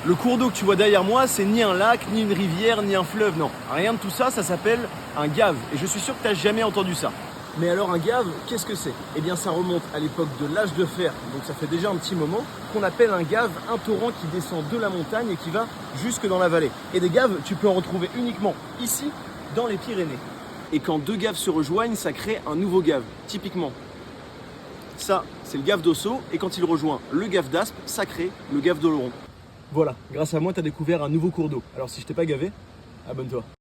Le cours d'eau que tu vois derrière moi, c'est ni un lac, ni une rivière, ni un fleuve, non. Rien de tout ça, ça s'appelle un gave. Et je suis sûr que tu n'as jamais entendu ça. Mais alors un gave, qu'est-ce que c'est? Eh bien ça remonte à l'époque de l'âge de fer, donc ça fait déjà un petit moment, qu'on appelle un gave, un torrent qui descend de la montagne et qui va jusque dans la vallée. Et des gaves, tu peux en retrouver uniquement ici, dans les Pyrénées. Et quand deux gaves se rejoignent, ça crée un nouveau gave, typiquement. Ça, c'est le gave d'Ossau, et quand il rejoint le gave d'Aspe, ça crée le gave d'Oloron. Voilà, grâce à moi, tu as découvert un nouveau cours d'eau. Alors si je t'ai pas gavé, abonne-toi.